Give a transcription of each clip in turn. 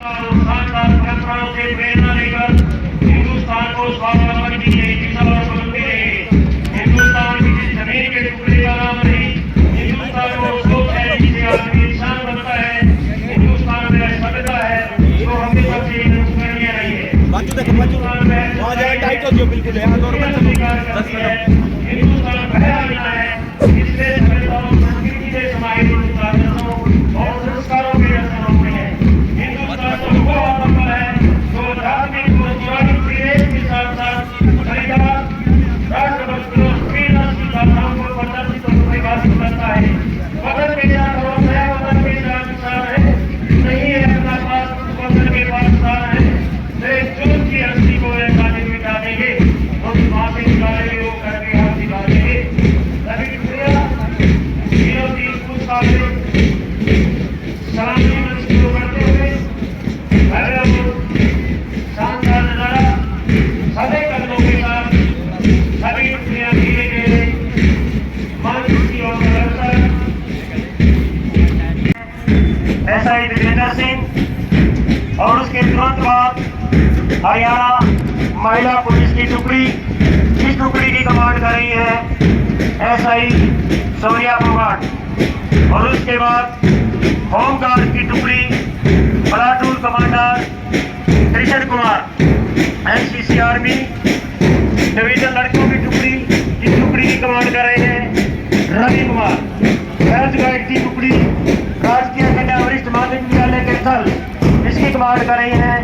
शानदार परंपराओं से प्रेरणा लेकर हिंदुस्तान को स्वावलंबन की नई दिशा और बुलंदी रहे। हिंदुस्तान किसी जमीन के टुकड़े का नाम नहीं, हिंदुस्तान को सोच है जिससे आदमी इंसान बनता है। हिंदुस्तान में सभ्यता है जो हमेशा से अनुकरणीय रही है। हिंदुस्तान में स्वीकार करती है। हिंदुस्तान पहला मिला है इसलिए सभ्यता और संस्कृति से समाहित आदर्शों और संस्कारों के दर्शन होते हैं। हिंदुस्तान तो वो आत्मा है जो धार्मिक और पौराणिक विवेक के साथ साथ परिवार राष्ट्रभक्ति और प्रेरणा की भावनाओं को प्रदर्शित और परिभाषित करता है। वतन के साथ और नया वतन के साथ इंसान है, नहीं है अपना पास वतन के पास इंसान है। एक जून की रस्सी को ऐसा दिन मिटा देंगे, हम माफी निकालेंगे, वो करके हाथ दिखा देंगे। सभी शुक्रिया तीनों तीन कुछ सामने सलामी शुरू करते हुए शानदार नजारा सभी कदमों के साथ सभी टुकड़ियां धीरे धीरे मंच की ओर बढ़कर SI देवेंद्र सिंह और उसके तुरंत बाद हरियाणा महिला पुलिस की टुकड़ी, इस टुकड़ी की कमांड कर रही है SI सोनिया फोगाट। और उसके बाद होमगार्ड की टुकड़ी platoon commander Krishna Kumar, NCC army division लड़कों की टुकड़ी, इस टुकड़ी की कमांड कर रहे हैं रवि कुमार। गर्ल्स गाइड की टुकड़ी राजकीय कन्या वरिष्ठ माध्यमिक विद्यालय के स्थल, इसकी कमांड कर रही हैं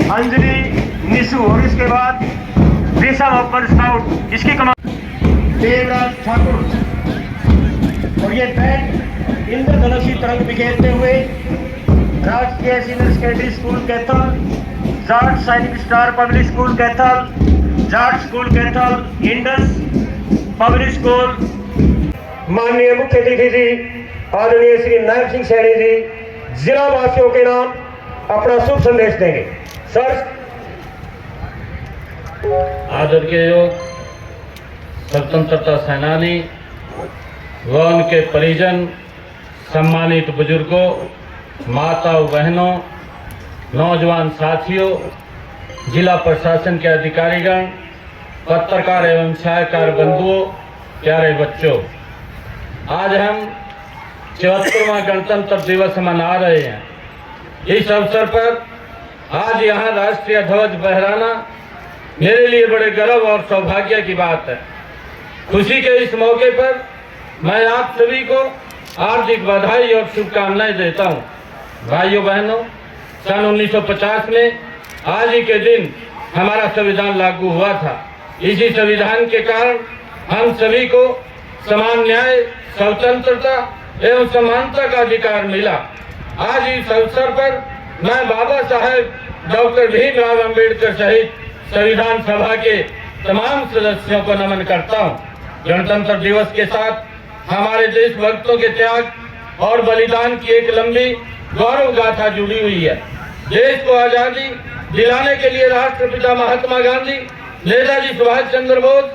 अंजलि निशु। और इसके बाद रेशम ओपन स्काउट, इसकी कमांड देवराज ठाकुर। और ये बैंड इंद्रधनुषी तरंग बिखेरते हुए राजकीय senior secondary school Kaithal, Jat Sainik star public school Kaithal, Jat school Kaithal, Indus public school. माननीय मुख्य अतिथि जी आदरणीय श्री नायब सिंह सैनी जी जिला वासियों के नाम अपना शुभ संदेश देंगे। सर। आदर के योग स्वतंत्रता सेनानी व उनके परिजन, सम्मानित बुजुर्गों, माताओं, बहनों, नौजवान साथियों, जिला प्रशासन के अधिकारीगण, पत्रकार एवं छायाकार बंधुओं, प्यारे बच्चों, आज हम 74वां गणतंत्र दिवस मना रहे हैं। इस अवसर पर आज यहाँ राष्ट्रीय ध्वज फहराना मेरे लिए बड़े गर्व और सौभाग्य की बात है। खुशी के इस मौके पर मैं आप सभी को हार्दिक बधाई और शुभकामनाएं देता हूं। भाइयों बहनों, सन 1950 में आज ही के दिन हमारा संविधान लागू हुआ था। इसी संविधान के कारण हम सभी को समान न्याय, स्वतंत्रता एवं समानता का अधिकार मिला। आज इस अवसर पर मैं बाबा साहेब डॉक्टर भीमराव अंबेडकर सहित संविधान सभा के तमाम सदस्यों को नमन करता हूं। गणतंत्र दिवस के साथ हमारे देशभक्तों के त्याग और बलिदान की एक लंबी गौरव गाथा जुड़ी हुई है। देश को आजादी दिलाने के लिए राष्ट्रपिता महात्मा गांधी, नेताजी सुभाष चंद्र बोस,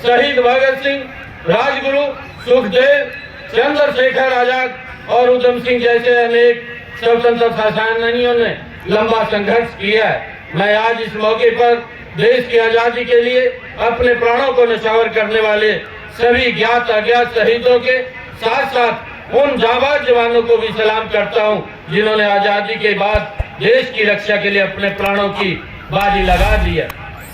शहीद भगत सिंह, राजगुरु सुखदेव, चंद्रशेखर आजाद और उधम सिंह जैसे अनेक स्वतंत्रता सेनानियों ने लंबा संघर्ष किया है। मैं आज इस मौके पर देश की आजादी के लिए अपने प्राणों को न्यौछावर करने वाले सभी ज्ञात अज्ञात शहीदों के साथ साथ उन जाबाज जवानों को भी सलाम करता हूं, जिन्होंने आजादी के बाद देश की रक्षा के लिए अपने प्राणों की बाजी लगा दी है।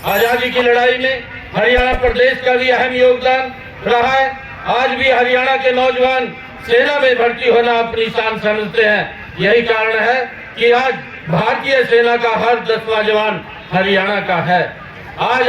आजादी की लड़ाई में हरियाणा प्रदेश का भी अहम योगदान रहा है। आज भी हरियाणा के नौजवान सेना में भर्ती होना अपनी शान समझते हैं। यही कारण है कि आज भारतीय सेना का हर 10वां जवान हरियाणा का है। आज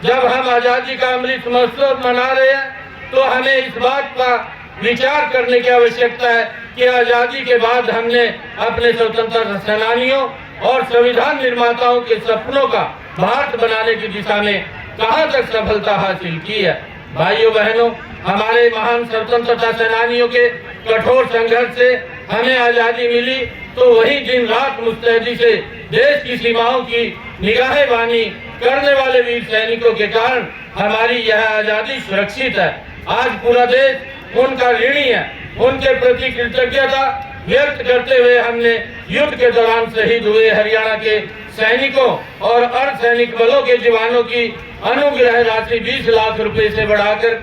जब हम आजादी का अमृत महोत्सव मना रहे हैं तो हमें इस बात का विचार करने की आवश्यकता है कि आजादी के बाद हमने अपने स्वतंत्रता सेनानियों और संविधान निर्माताओं के सपनों का भारत बनाने की दिशा में कहां तक सफलता हासिल की है। भाइयों बहनों, हमारे महान स्वतंत्रता सेनानियों के कठोर संघर्ष से हमें आजादी मिली, तो वही दिन रात मुस्तैदी से देश की सीमाओं की निगाहबानी करने वाले वीर सैनिकों के कारण हमारी यह आजादी सुरक्षित है। आज पूरा देश उनका ऋणी है। उनके प्रति कृतज्ञता व्यक्त करते हुए हमने युद्ध के दौरान शहीद हुए हरियाणा के सैनिकों और अर्धसैनिक बलों के जवानों की अनुग्रह राशि 20 लाख रुपए से बढ़ाकर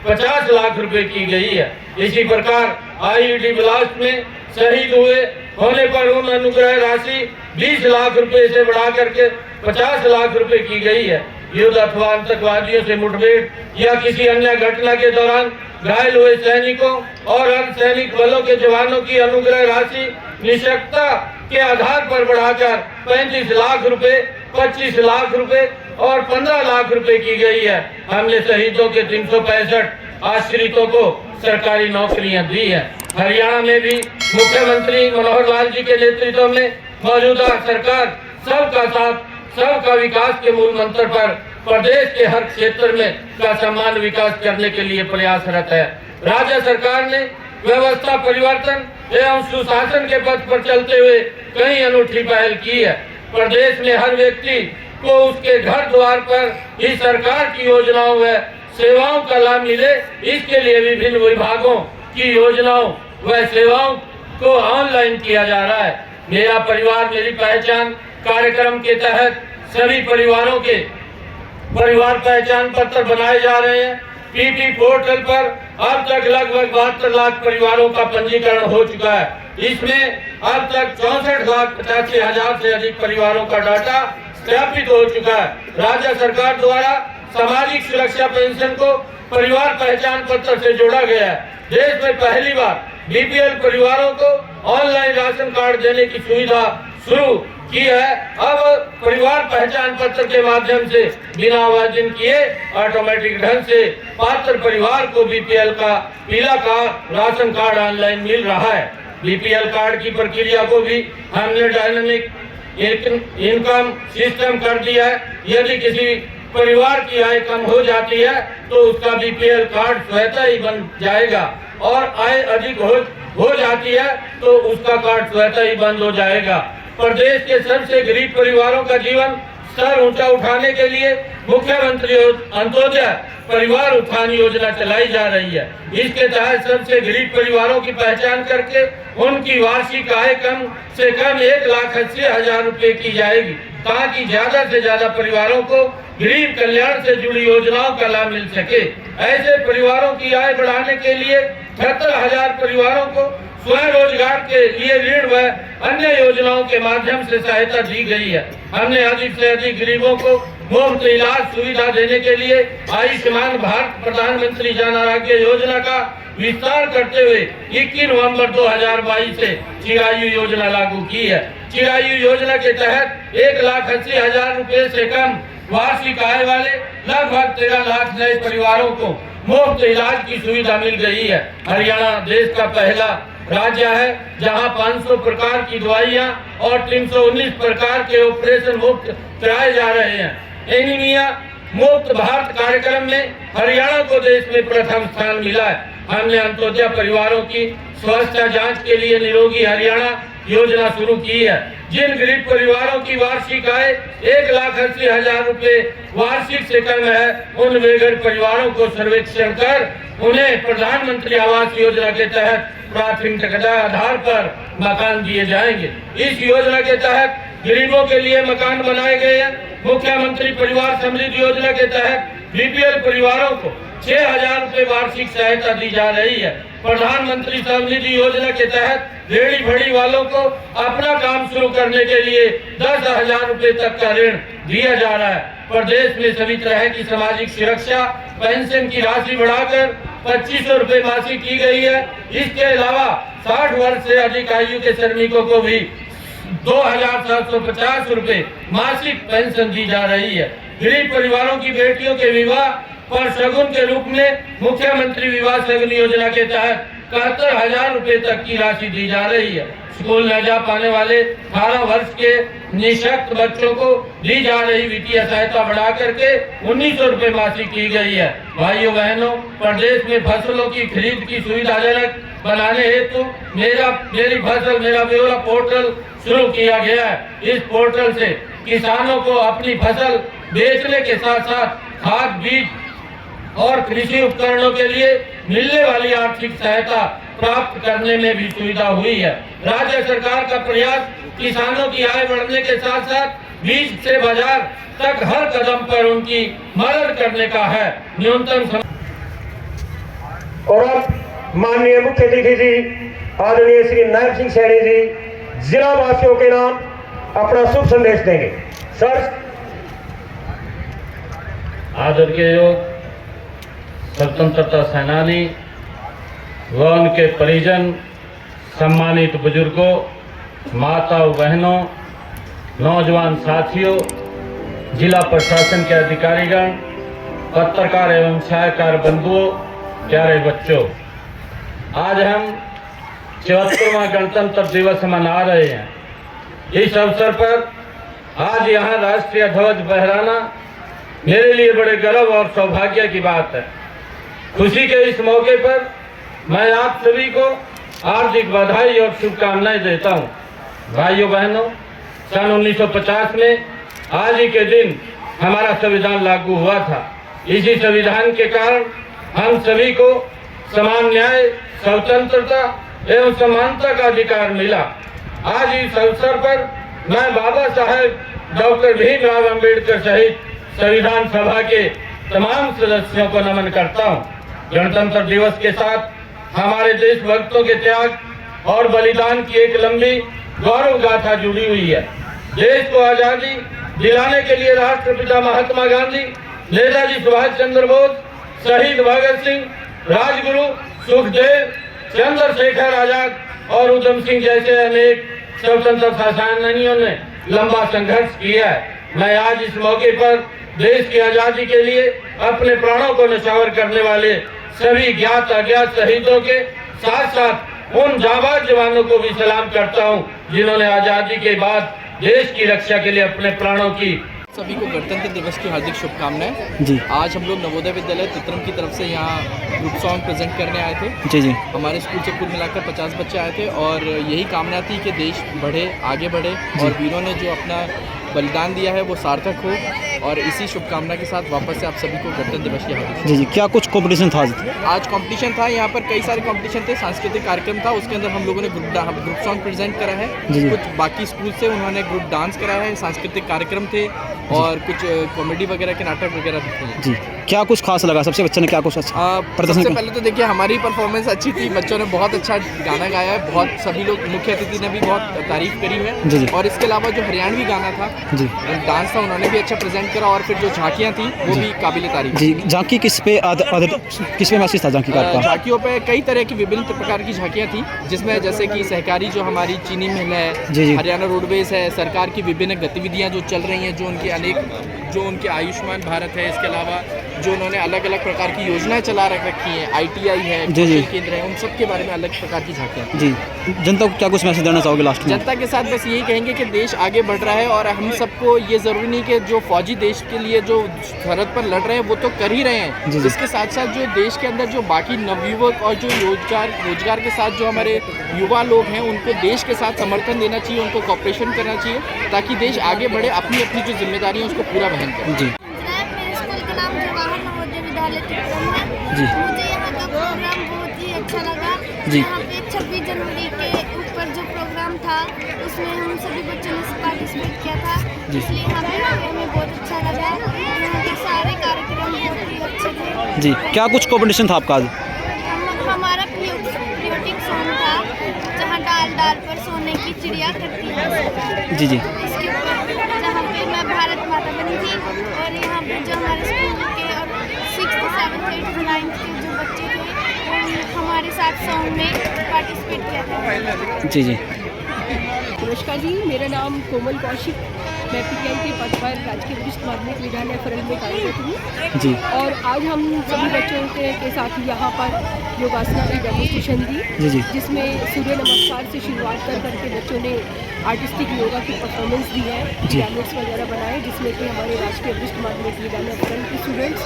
50 लाख रुपए की गई है। इसी प्रकार आईईडी ब्लास्ट में शहीद हुए होने पर उन अनुग्रह राशि 20 लाख रुपए से बढ़ा करके 50 लाख रुपए की गई है। युद्ध अथवा आतंकवादियों से मुठभेड़ या किसी अन्य घटना के दौरान घायल हुए सैनिकों और अर्धसैनिक बलों के जवानों की अनुग्रह राशि निष्पक्षता के आधार पर बढ़ाकर 35 लाख रुपए, 25 लाख रुपए और 15 लाख रुपए की गई है। हमने शहीदों के 365 आश्रितों को सरकारी नौकरियां दी है। हरियाणा में भी मुख्यमंत्री मनोहर लाल जी के नेतृत्व में मौजूदा सरकार सबका साथ सबका विकास के मूल मंत्र पर प्रदेश के हर क्षेत्र में का समान विकास करने के लिए प्रयासरत है। राज्य सरकार ने व्यवस्था परिवर्तन एवं सुशासन के पथ पर चलते हुए कई अनूठी पहल की है। प्रदेश में हर व्यक्ति को उसके घर द्वार पर इस सरकार की योजनाओं व सेवाओं का लाभ मिले, इसके लिए विभिन्न विभागों की योजनाओं व सेवाओं को ऑनलाइन किया जा रहा है। मेरा परिवार मेरी पहचान कार्यक्रम के तहत सभी परिवारों के परिवार पहचान पत्र बनाए जा रहे हैं। पीपी पोर्टल पर अब तक लगभग 72 लाख परिवारों का पंजीकरण हो चुका है। इसमें अब तक 64,85,000 से अधिक परिवारों का डाटा सत्यापित हो चुका है। राज्य सरकार द्वारा सामाजिक सुरक्षा पेंशन को परिवार पहचान पत्र से जोड़ा गया है। देश में पहली बार बीपीएल परिवारों को ऑनलाइन राशन कार्ड देने की सुविधा शुरू की है। अब परिवार पहचान पत्र के माध्यम से बिना आवेदन किए ऑटोमेटिक ढंग से पात्र परिवार को बीपीएल का पीला कार्ड राशन कार्ड ऑनलाइन मिल रहा है। बीपीएल कार्ड की प्रक्रिया को भी हमने डायनामिक इनकम सिस्टम कर दिया है। यदि किसी परिवार की आय कम हो जाती है तो उसका बीपीएल कार्ड स्वतः ही बन जाएगा और आय अधिक हो जाती है तो उसका कार्ड स्वतः ही बंद हो जाएगा। प्रदेश के सबसे गरीब परिवारों का जीवन स्तर ऊंचा उठाने के लिए मुख्यमंत्री अंत्योदय परिवार उत्थान योजना चलाई जा रही है। इसके तहत सबसे गरीब परिवारों की पहचान करके उनकी वार्षिक आय कम से कम 1,80,000 रुपए की जाएगी, ताकि ज्यादा से ज्यादा परिवारों को गरीब कल्याण से जुड़ी योजनाओं का लाभ मिल सके। ऐसे परिवारों की आय बढ़ाने के लिए 78,000 परिवारों को स्वयं रोजगार के लिए ऋण व अन्य योजनाओं के माध्यम से सहायता दी गई है। हमने अधिक से अधिक गरीबों को मुफ्त इलाज सुविधा देने के लिए आयुष्मान भारत प्रधानमंत्री जन आरोग्य योजना का विस्तार करते हुए 21 नवंबर 2022 से चिरायु योजना लागू की है। चिरायु योजना के तहत 1,80,000 रुपए से कम वार्षिक आय वाले लगभग 13 लाख नए परिवारों को मुफ्त इलाज की सुविधा मिल गई है। हरियाणा देश का पहला राज्य है जहां 500 प्रकार की दवाइयां और 319 प्रकार के ऑपरेशन मुफ्त कराए जा रहे हैं। एनीमिया मुक्त भारत कार्यक्रम में हरियाणा को देश में प्रथम स्थान मिला है। हमने अंत्योदय परिवारों की स्वास्थ्य जांच के लिए निरोगी हरियाणा योजना शुरू की है। जिन गरीब परिवारों की वार्षिक आय 1,80,000 रुपए वार्षिक से कम है, उन बेघर परिवारों को सर्वेक्षण कर उन्हें प्रधानमंत्री आवास योजना के तहत प्राथमिकता आधार पर मकान दिए जाएंगे। इस योजना के तहत गरीबों के लिए मकान बनाए गए हैं। मुख्यमंत्री परिवार समृद्धि योजना के तहत बीपीएल परिवारों को 6,000 रुपए वार्षिक सहायता दी जा रही है। प्रधानमंत्री समृद्धि योजना के तहत रेहड़ी फड़ी वालों को अपना काम शुरू करने के लिए 10,000 रुपए तक का ऋण दिया जा रहा है। प्रदेश में सभी तरह की सामाजिक सुरक्षा पेंशन की राशि बढ़ाकर 2,500 रुपए मासिक की गई है। इसके अलावा 60 वर्ष से अधिक आयु के श्रमिकों को भी 2,750 रुपए मासिक पेंशन दी जा रही है। गरीब परिवारों की बेटियों के विवाह पर शगुन के रूप में मुख्यमंत्री विवाह शगुन योजना के तहत 71,000 रुपए तक की राशि दी जा रही है। स्कूल न जा पाने वाले 18 वर्ष के निःशक्त बच्चों को दी जा रही वित्तीय सहायता बढ़ा करके 1,900 रुपए मासिक की गई है। भाइयों बहनों, प्रदेश में फसलों की खरीद की सुविधाजनक बनाने हेतु मेरी फसल मेरा ब्यौरा पोर्टल शुरू किया गया है। इस पोर्टल से किसानों को अपनी फसल बेचने के साथ साथ खाद बीज और कृषि उपकरणों के लिए मिलने वाली आर्थिक सहायता प्राप्त करने में भी सुविधा हुई है। राज्य सरकार का प्रयास किसानों की आय बढ़ने के साथ साथ बीज से बाजार तक हर कदम पर उनकी मदद करने का है। न्यूनतम और अब माननीय मुख्य अतिथि जी आदरणीय श्री नायब सिंह सैनी जी जिला वासियों के नाम अपना शुभ संदेश देंगे। सर। आदर के योग स्वतंत्रता सेनानी व उनके परिजन, सम्मानित बुजुर्गों, माताओं, बहनों, नौजवान साथियों, जिला प्रशासन के अधिकारीगण, पत्रकार एवं छायाकार बंधुओं, प्यारे बच्चों, आज हम 74वां गणतंत्र दिवस मना रहे हैं। इस अवसर पर आज यहाँ राष्ट्रीय ध्वज फहराना मेरे लिए बड़े गर्व और सौभाग्य की बात है। खुशी के इस मौके पर मैं आप सभी को हार्दिक बधाई और शुभकामनाएं देता हूँ। भाइयों बहनों, सन 1950 में आज ही के दिन हमारा संविधान लागू हुआ था। इसी संविधान के कारण हम सभी को समान न्याय, स्वतंत्रता एवं समानता का अधिकार मिला। आज इस अवसर पर मैं बाबा साहेब डॉक्टर भीमराव अंबेडकर सहित संविधान सभा के तमाम सदस्यों को नमन करता हूँ। गणतंत्र दिवस के साथ हमारे देशभक्तों के त्याग और बलिदान की एक लंबी गौरव गाथा जुड़ी हुई है। देश को आजादी दिलाने के लिए राष्ट्रपिता महात्मा गांधी, नेताजी सुभाष चंद्र बोस, शहीद भगत सिंह, राजगुरु सुखदेव, चंद्रशेखर आजाद और उधम सिंह जैसे अनेक स्वतंत्रता सेनानियों ने लंबा संघर्ष किया है। मैं आज इस मौके पर देश की आजादी के लिए अपने प्राणों को न्यौछावर करने वाले सभी ज्ञात अज्ञात शहीदों के साथ साथ उन जाबाज जवानों को भी सलाम करता हूं, जिन्होंने आजादी के बाद देश की रक्षा के लिए अपने प्राणों की। सभी को गणतंत्र दिवस की हार्दिक शुभकामनाएं जी। आज हम लोग नवोदय विद्यालय तित्रम की तरफ से यहाँ ग्रुप सॉन्ग प्रेजेंट करने आए थे। जी जी। हमारे स्कूल से कुल मिलाकर 50 बच्चे आए थे और यही कामना थी कि देश बढ़े, आगे बढ़े और वीरों ने जो अपना बलिदान दिया है वो सार्थक हो। और इसी शुभकामना के साथ वापस से आप सभी को गणतंत्र दिवस की हार्दिक। जी जी। क्या कुछ कंपटीशन था आज कंपटीशन था, यहाँ पर कई सारे कंपटीशन थे, सांस्कृतिक कार्यक्रम था, उसके अंदर हम लोगों ने ग्रुप सॉन्ग प्रेजेंट करा है। जी। कुछ बाकी स्कूल से उन्होंने ग्रुप डांस कराया है, सांस्कृतिक कार्यक्रम थे और कुछ कॉमेडी वगैरह के नाटक वगैरह भी थे। जी। क्या कुछ खास लगा? सबसे बच्चे ने क्या कुछ अच्छा प्रदर्शन सबसे पहले तो देखिए हमारी परफॉर्मेंस अच्छी थी, बच्चों ने बहुत अच्छा गाना गाया है, बहुत सभी लोग, मुख्य अतिथि ने भी बहुत तारीफ करी है। जी जी। और इसके अलावा जो हरियाणवी गाना था, जी, डांस था, उन्होंने भी अच्छा प्रेजेंट करा और फिर जो झांकियाँ थी वो भी काबिल तारीफ। जी। झांकी किस पे मैसेज था झांकी का आपका? झांकियों पे कई तरह की विभिन्न प्रकार की झांकियाँ थी, जिसमें जैसे कि सहकारी जो हमारी चीनी मिल है, जी जी। हरियाणा रोडवेज है, सरकार की विभिन्न गतिविधियाँ जो चल रही हैं, जो उनके आयुष्मान भारत है, इसके अलावा जो उन्होंने अलग अलग प्रकार की योजनाएं चला रखी हैं, ITI है, जी जी। कौशल केंद्र है, उन सब के बारे में अलग प्रकार की झांकियाँ। जी। जनता को क्या कुछ मैसेज देना चाहोगे लास्ट में? जनता के साथ बस यही कहेंगे कि देश आगे बढ़ रहा है और हम सबको ये ज़रूरी नहीं कि जो फौजी देश के लिए जो सरहद पर लड़ रहे हैं वो तो कर ही रहे हैं, जी जी। इसके साथ साथ जो देश के अंदर जो बाकी नवयुवक और जो रोजगार के साथ जो हमारे युवा लोग हैं उनको देश के साथ समर्थन देना चाहिए, उनको कॉपरेशन करना चाहिए ताकि देश आगे बढ़े, अपनी अपनी जो जिम्मेदारी है उसको पूरा वहन करें। जी मेरे स्कूल का नाम जवाहर नवोदय विद्यालय तित्रम है। जी। मुझे यहाँ का प्रोग्राम बहुत ही अच्छा लगा। जी। यहाँ पे 26 जनवरी के ऊपर जो प्रोग्राम था उसमें हम सभी बच्चों ने पार्टिसिपेट किया था, इसलिए यहाँ पे हमें बहुत अच्छा लगा। यहाँ के सारे कार्यक्रम बहुत ही अच्छे थे। जी। क्या कुछ कंपटीशन था आपका आज? हमारा पेट्रियोटिक सॉन्ग था, जहाँ डाल डाल पर सोने की चिड़िया करती है। जी जी। इसके ऊपर जहाँ पे मैं भारत माता बनी थी और यहाँ पे जो हमारे स्कूल के और 6th, 7th, 8th, 9th के जो बच्चे थे वो हमारे साथ सॉन्ग में पार्टिसिपेट किया था। जी जी। नमस्कार जी, मेरा नाम कोमल कौशिक, मैं PTI के पद पर राजकीय वरिष्ठ माध्यमिक विद्यालय फरल में कार्यरत हूँ। जी। और आज हम सभी बच्चों के साथ यहाँ पर योगासना की डेमोस्ट्रेशन दी, जी जी। जिसमें सूर्य नमस्कार से शुरुआत करके बच्चों ने आर्टिस्टिक योगा की परफॉर्मेंस दी है, डैमेट्स वगैरह बनाए, जिसमें कि हमारे राजकीय वरिष्ठ माध्यमिक विद्यालय फरल के स्टूडेंट्स,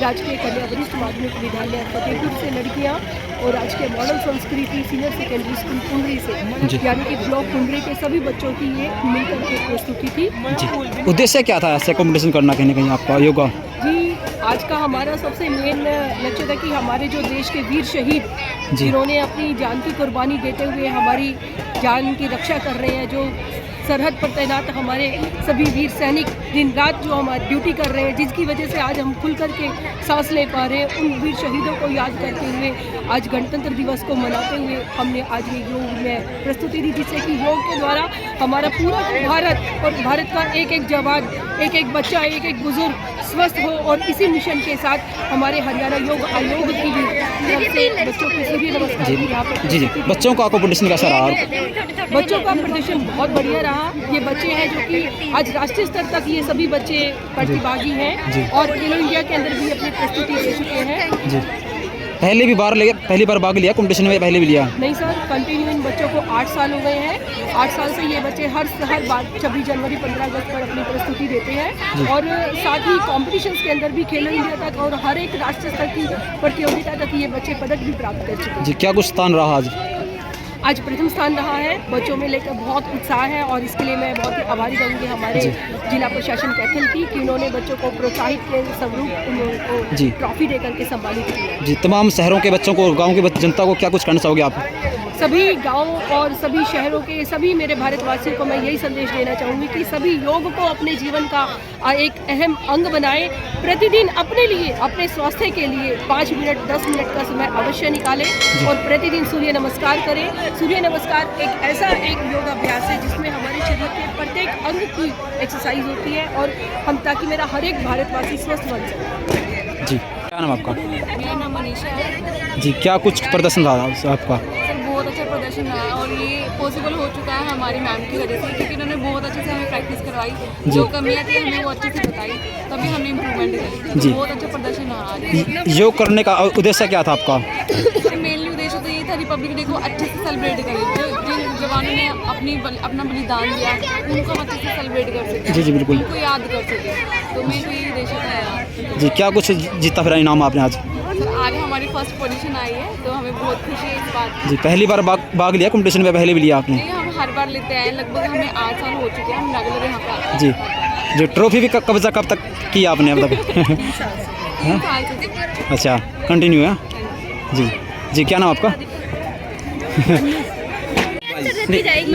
राजकीय कन्या वरिष्ठ माध्यमिक विद्यालय फतेहपुर से लड़कियाँ और राजकीय मॉडल संस्कृति सीनियर सेकेंडरी स्कूल कुंडरी से यानी कि ब्लॉक कुंडरी के सभी बच्चों की ये मिलकर के प्रस्तुति थी। जी। उद्देश्य क्या था ऐसे कंपटीशन करना कहीं ना कहीं आपका योगा? जी, आज का हमारा सबसे मेन लक्ष्य था कि हमारे जो देश के वीर शहीद जिन्होंने अपनी जान की कुर्बानी देते हुए हमारी जान की रक्षा कर रहे हैं, जो सरहद पर तैनात हमारे सभी वीर सैनिक दिन रात जो हमारी ड्यूटी कर रहे हैं, जिसकी वजह से आज हम खुल कर के सांस ले पा रहे हैं, उन वीर शहीदों को याद करते हुए आज गणतंत्र दिवस को मनाते हुए हमने आज ये योग में प्रस्तुति दी, जिससे कि योग के द्वारा हमारा पूरा भारत और भारत का एक एक जवान, एक एक बच्चा, एक एक बुजुर्ग स्वस्थ हो। और इसी मिशन के साथ हमारे हरियाणा योग आयोग की भी तरफ से बच्चों को सभी नमस्कार यहाँ पर। जी बच्चों का कॉम्पिटिशन कैसा रहा? बच्चों का प्रदर्शन बहुत बढ़िया रहा। ये बच्चे हैं जो कि आज राष्ट्रीय स्तर तक ये सभी बच्चे प्रतिभागी हैं और खेलो इंडिया के अंदर भी अपनी प्रस्तुति दे चुके हैं। जी पहली बार भाग लिया कॉम्पिटिशन में? पहले भी लिया? नहीं सर, कंटिन्यू इन बच्चों को 8 साल हो गए हैं। 8 साल से ये बच्चे हर बार 26 जनवरी 15 अगस्त पर अपनी प्रस्तुति देते हैं और साथ ही कॉम्पिटिशन्स के अंदर भी खेलो इंडिया तक और हर एक राष्ट्रीय स्तर की प्रतियोगिता तक ये बच्चे पदक भी प्राप्त कर चुके हैं। जी क्या कुछ स्थान रहा आज? आज प्रथम स्थान रहा है। बच्चों में लेकर बहुत उत्साह है और इसके लिए मैं बहुत ही आभारी रहूँगी हमारे जिला प्रशासन कैथल की कि उन्होंने बच्चों को प्रोत्साहित के स्वरूप उनको ट्रॉफी देकर के सम्मानित किया। जी तमाम शहरों के बच्चों को, गांव की जनता को क्या कुछ कहना चाहोगे आप? सभी गाँव और सभी शहरों के सभी मेरे भारतवासियों को मैं यही संदेश देना चाहूँगी कि सभी योग को अपने जीवन का एक अहम अंग बनाएं। प्रतिदिन अपने लिए, अपने स्वास्थ्य के लिए 5 मिनट 10 मिनट का समय अवश्य निकालें और प्रतिदिन सूर्य नमस्कार करें। सूर्य नमस्कार एक ऐसा एक योगाभ्यास है जिसमें हमारे शरीर के प्रत्येक अंग की एक्सरसाइज होती है और हम ताकि मेरा हर एक भारतवासी स्वस्थ बन सके। जी क्या नाम आपका? मेरा नाम मनीषा है। जी क्या कुछ प्रदर्शन रहा आपका? सर बहुत अच्छा प्रदर्शन रहा और ये पॉसिबल हो चुका है हमारी मैम की वजह से, क्योंकि उन्होंने बहुत अच्छे से हमें प्रैक्टिस करवाई, जो कमियाँ थी हमें वो अच्छे से बताई, तभी हमने इम्प्रूवमेंट करी। जी बहुत अच्छा प्रदर्शन रहा आज। योग करने का उद्देश्य क्या था आपका? मेनली उद्देश्य तो ये था रिपब्लिक डे को अच्छे से सेलिब्रेट करें, जिन जवानों ने अपना बलिदान दिया उनको हम अच्छे से सेलिब्रेट कर सकें। जी बिल्कुल, उनको याद कर सकें, तो मेन तो यही उद्देश्य था। जी क्या कुछ जीता फिर इनाम आपने आज? सर आज हमारी फर्स्ट पोजीशन आई है तो हमें बहुत खुशी है इस बात। जी पहली बार भाग लिया कॉम्पिटिशन में? पहले भी लिया आपने? नहीं, हम हर बार लेते हैं, लगभग हमें 8 साल हो चुके हैं, हम रेगुलर यहाँ पे आते हैं। जी जो ट्रॉफी भी कब्जा कब तक किया आपने अब तक? 3 साल से। अच्छा कंटिन्यू है। जी जी क्या नाम आपका?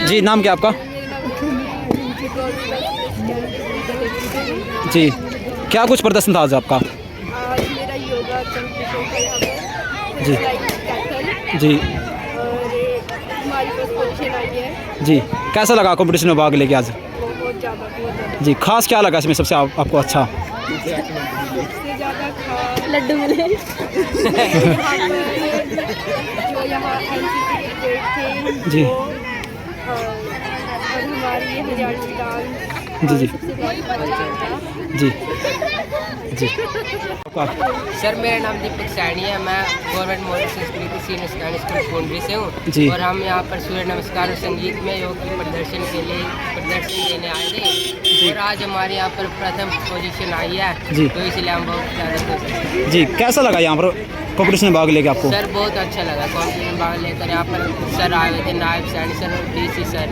जी नाम क्या आपका? जी क्या कुछ प्रदर्शन था आज आपका? आज मेरा योगा कंपटीशन था यहाँ पर जी कैथल जी और हमारी फर्स्ट पोजीशन आई है। जी कैसा लगा कंपटीशन में भाग लेके आज? बहुत ज़्यादा जी खास क्या लगा इसमें सबसे आपको अच्छा? सबसे ज़्यादा खास लड्डू मिले। जो यहाँ एनसीसी के गेट थे जी और हमारी ये हजारी डांस जी जी सबसे ज़्यादा जी जी आपका? सर मेरा नाम दीपक सैनी है। मैं गवर्नमेंट मॉडल संस्कृति सीनियर सेकेंडरी स्कूल कोंडरी से जी। हूँ और हम यहाँ पर सूर्य नमस्कार और संगीत में योग की प्रदर्शन के लिए प्रदर्शन देने आए थे और आज हमारे यहाँ पर प्रथम पोजीशन आई है जी। तो इसलिए हम बहुत ज़्यादा खुश हैं। जी कैसा लगा यहाँ पर कॉम्पिटिशन में भाग लेके आपको? सर बहुत अच्छा लगा कॉम्पिटिशन में भाग लेकर। यहाँ पर सर आए हुए थे, नायब सैनी सर और DC सर,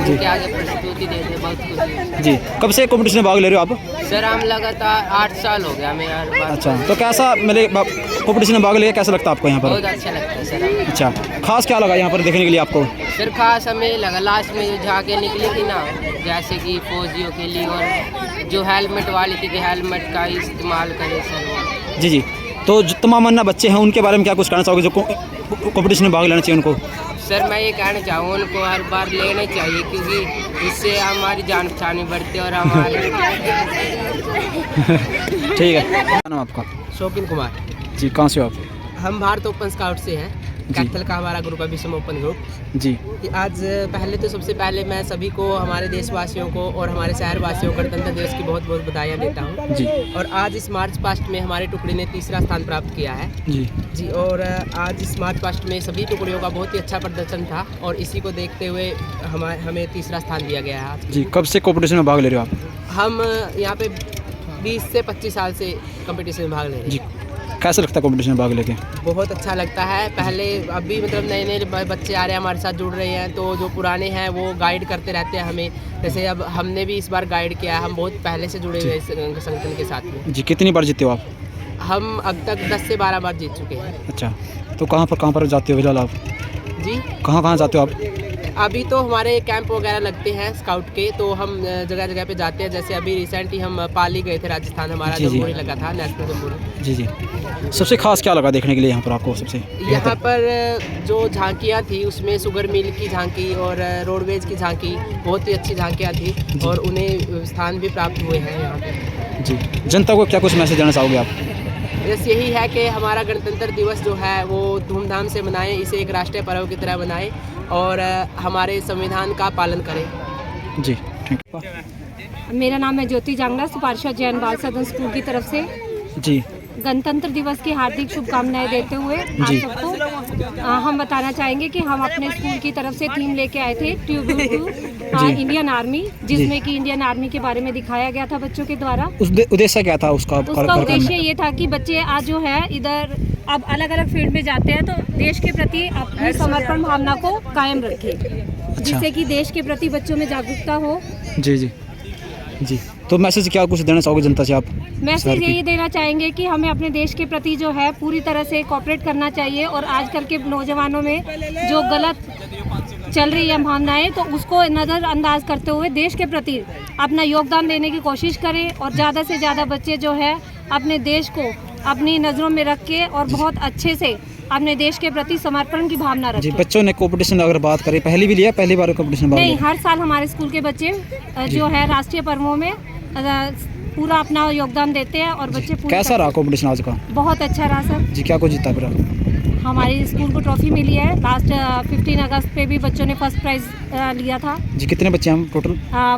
उनके आगे प्रस्तुति देते बहुत खुशी है। जी कब से कॉम्पिटिशन में भाग ले रहे हो आप? सर हम लगातार 8 साल हो गया हमें हर बार। अच्छा तो कैसा मेरे कॉम्पिटिशन में भाग लेके कैसा लगता है आपको यहाँ पर? बहुत अच्छा लगता है सर। अच्छा खास क्या लगा यहाँ पर देखने के लिए आपको? सर खास हमें लगा लास्ट में जो झांके निकली थी ना, जैसे कि फौजियों के लिए और जो हेलमेट वाली थी कि हेलमेट का इस्तेमाल करें सर। जी जी तो जो तमाम अन्ना बच्चे हैं उनके बारे में क्या कुछ कहना चाहोगे जो कॉम्पिटिशन में भाग लेना चाहिए उनको? सर मैं ये कहना चाहूँगा उनको हर बार लेना चाहिए, क्योंकि इससे हमारी जान पहचान भी बढ़ती है और हमारे ठीक है क्या नाम आपका? शौकीन कुमार। जी कहाँ से हो आप? हम भारत ओपन स्काउट से हैं। कैथल का हमारा ग्रुप है, विषम ओपन ग्रुप। जी आज पहले तो सबसे पहले मैं सभी को, हमारे देशवासियों को और हमारे शहरवासियों को गणतंत्र दिवस की बहुत बहुत बधाइयाँ देता हूँ। जी और आज इस मार्च पास्ट में हमारी टुकड़ी ने 3रा स्थान प्राप्त किया है। जी जी और आज इस मार्च पास्ट में सभी टुकड़ियों का बहुत ही अच्छा प्रदर्शन था और इसी को देखते हुए हमें 3रा स्थान दिया गया है आज। जी कब से कॉम्पिटिशन में भाग ले रहे हो आप? हम यहाँ पे 20 से 25 साल से कंपटीशन में भाग ले रहे जी हैं। कैसा लगता है कॉम्पिटिशन में भाग लेके? बहुत अच्छा लगता है। पहले अभी मतलब नए नए बच्चे आ रहे हैं हमारे साथ जुड़ रहे हैं, तो जो पुराने हैं वो गाइड करते रहते हैं हमें। जैसे अब हमने भी इस बार गाइड किया है, हम बहुत पहले से जुड़े हुए हैं इस संगठन के साथ में। जी कितनी बार जीते हो आप? हम अब तक 10 से 12 बार जीत चुके हैं। अच्छा, तो कहाँ पर जाते हो फिलहाल आप? जी, कहाँ जाते हो आप? अभी तो हमारे कैंप वगैरह लगते हैं स्काउट के, तो हम जगह जगह पे जाते हैं। जैसे अभी रिसेंटली हम पाली गए थे, राजस्थान, हमारा जी, जी। जम्बूरी लगा था, नेशनल जम्बूरी। जी जी। सबसे खास क्या लगा देखने के लिए यहाँ पर आपको सबसे? यहाँ पर जो झांकियाँ थी उसमें शुगर मिल की झांकी और रोडवेज की झांकी, बहुत ही अच्छी झांकियाँ थी और उन्हें स्थान भी प्राप्त हुए हैं यहाँ पे। जी, जनता को क्या कुछ मैसेज देना चाहोगे आप? बस यही है कि हमारा गणतंत्र दिवस जो है वो धूमधाम से मनाएं, इसे एक राष्ट्रीय पर्व की तरह बनाएं और हमारे संविधान का पालन करें। जी, थैंक यू। मेरा नाम है ज्योति जांगड़ा, सुपार्षा जैन बाल सदन स्कूल की तरफ से जी गणतंत्र दिवस की हार्दिक शुभकामनाएं देते हुए आप जी। सबको हम बताना चाहेंगे कि हम अपने स्कूल की तरफ से थीम लेके आए थे ट्रिब्यूट टू इंडियन आर्मी, जिसमें कि इंडियन आर्मी के बारे में दिखाया गया था बच्चों के द्वारा। उद्देश्य क्या था उसका? उद्देश्य ये था कि बच्चे आज जो है इधर अब अलग अलग फील्ड में जाते हैं, तो देश के प्रति अपनी समर्पण भावना को कायम रखें, जिससे कि देश के प्रति बच्चों में जागरूकता हो। जी जी जी। तो मैसेज क्या कुछ देना चाहोगे जनता से आप? मैसेज यही देना चाहेंगे कि हमें अपने देश के प्रति जो है पूरी तरह से कोऑपरेट करना चाहिए और आजकल के नौजवानों में जो गलत चल रही है भावनाएं, तो उसको नज़रअंदाज करते हुए देश के प्रति अपना योगदान देने की कोशिश करें और ज़्यादा से ज़्यादा बच्चे जो है अपने देश को अपनी नज़रों में रख के और बहुत अच्छे से अपने देश के प्रति समर्पण की भावना जी। रखें। बच्चों ने कंपटीशन अगर बात करें, पहली भी लिया, पहली बार कंपटीशन भाग नहीं, लिया? हर साल हमारे स्कूल के बच्चे जो है राष्ट्रीय पर्वों में पूरा अपना योगदान देते हैं और बच्चे पूरी कैसा रहा कंपटीशन आज का? बहुत अच्छा रहा सर। जी, क्या कुछ जीता फिर? हमारी स्कूल को ट्रॉफी मिली है। लास्ट 15 अगस्त पे भी बच्चों ने फर्स्ट प्राइज लिया था। जी, कितने बच्चे हैं टोटल?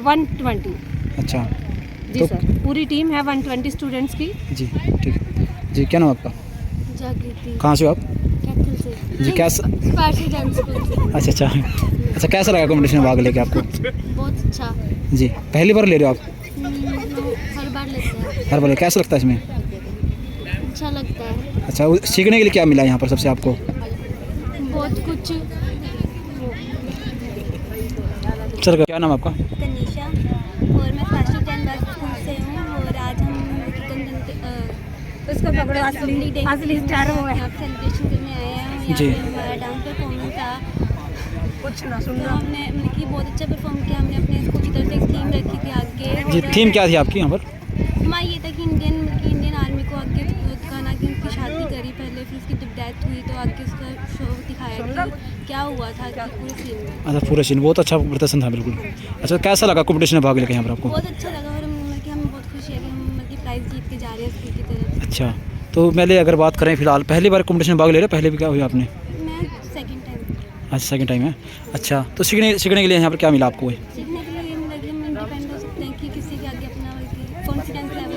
120। अच्छा जी तो- सर, पूरी टीम है 120 स्टूडेंट्स की। जी, ठीक है जी। क्या नाम आपका? जागृति कहाँ से हो आप? कैथल से। जी, कैसा? स्पार्शल जैन स्कूल से। अच्छा, कैसा लगा कंपटीशन में भाग लेके आपको? बहुत अच्छा। जी, पहली बार ले रहे हो आप? हर बार लेते हैं। हर बार कैसा लगता है इसमें? अच्छा लगता है। अच्छा, सीखने के लिए क्या मिला यहाँ पर सबसे आपको? बहुत कुछ। सर, क्या नाम आपका? तनीषा, और मैं स्पार्शल जैन बाल स्कूल से हूँ और आज हम उसको पकड़ो, असली स्टार वो है। यहाँ पे सेलिब्रेशन करने आए हैं। यहाँ जी। पे हमारा डांस परफॉर्मेंस था, कुछ ना सुन रहा हमने, मतलब कि बहुत अच्छा परफॉर्म किया हमने। अपने स्कूल की तरफ से एक थीम रखी थी आगे। जी, थीम क्या थी आपकी यहाँ पर? हमारा ये था कि इंडियन आर्मी को आगे दिखाना, कि उनकी शादी करी पहले, फिर उसकी जब डेथ हुई तो आगे उसका शो दिखाया कि क्या हुआ था पूरे सीन में। अच्छा, पूरा सीन बहुत अच्छा प्रदर्शन था बिल्कुल। अच्छा, कैसा लगा कंपटीशन में भाग लेके यहाँ पर आपको? बहुत अच्छा लगा और मतलब कि हमें बहुत खुशी है कि हम मतलब कि प्राइज़ जीत के जा रहे हैं स्कूल की तरफ। अच्छा, तो पहले अगर बात करें फिलहाल, पहली बार कंपटीशन में भाग ले रहे हो? पहले भी क्या हुआ आपने? मैं सेकंड टाइम। अच्छा, सेकंड टाइम है। अच्छा, तो सीखने के लिए यहाँ पर क्या मिला आपको? सीखने के लिए ये मिला कि हम इंडिपेंडेंट हो सकते हैं, कि किसी के आगे अपना कॉन्फिडेंस लेवल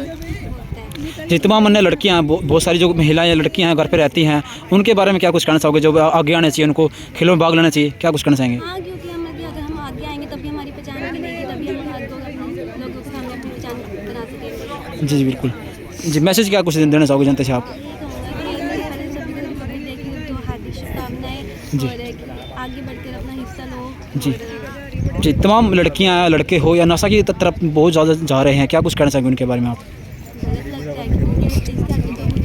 होता है। जी, तमाम अन्य लड़कियाँ हैं, बहुत सारी जो महिलाएं लड़कियाँ हैं घर पे रहती हैं, उनके बारे में क्या कुछ कहना चाहोगे? जो आगे आना चाहिए, उनको खेलों में भाग लेना चाहिए, क्या कुछ कहना चाहेंगे? हाँ, क्योंकि हम अगर हम आगे आएंगे तभी हमारी पहचान बनेगी, तभी हम आगे अपने लोगों के सामने अपनी पहचान बना सकेंगे। जी जी, बिल्कुल जी। मैसेज क्या कुछ देना चाहोगे जनता से आप? ये कहूँगा कि पहले सभी को रिपब्लिक डे की तो हार्दिक शुभकामनाएं जी। और आगे बढ़कर अपना हिस्सा लो। जी। और जी, तमाम लड़कियाँ लड़के हो या नशा की तरफ बहुत ज़्यादा जा रहे हैं, क्या कुछ कहना चाहेंगे उनके बारे में आप? गलत लगता है कि इसके आगे तो उनकी